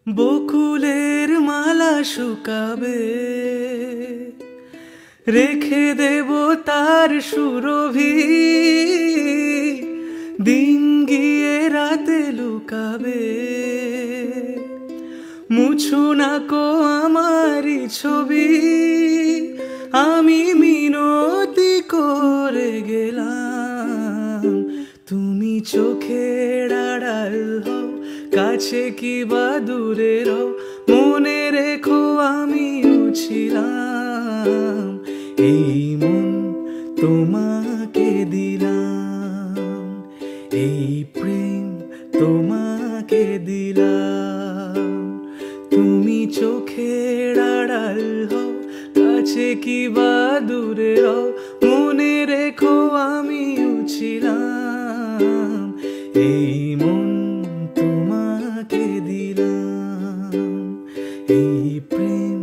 বকুলের মালা শুকাবে, রেখে দেব তার সুরভি। দিন গিয়ে রাতে লুকাবে, মুছো না কো আমারি ছবি। আমি মিনতি করে গেলাম, তুমি চোখের আড়াল হও, কাছে কি বা দূরে রও, মনে রেখো আমিও ছিলাম। এই মন তোমাকে দিলাম, এই প্রেম তোমাকে দিলাম। তুমি চোখের আড়াল হও, কাছে কি বা দূরে রও, মনে রেখো আমিও ছিলাম। এই মন তোমাকে দিলাম, এই প্রেম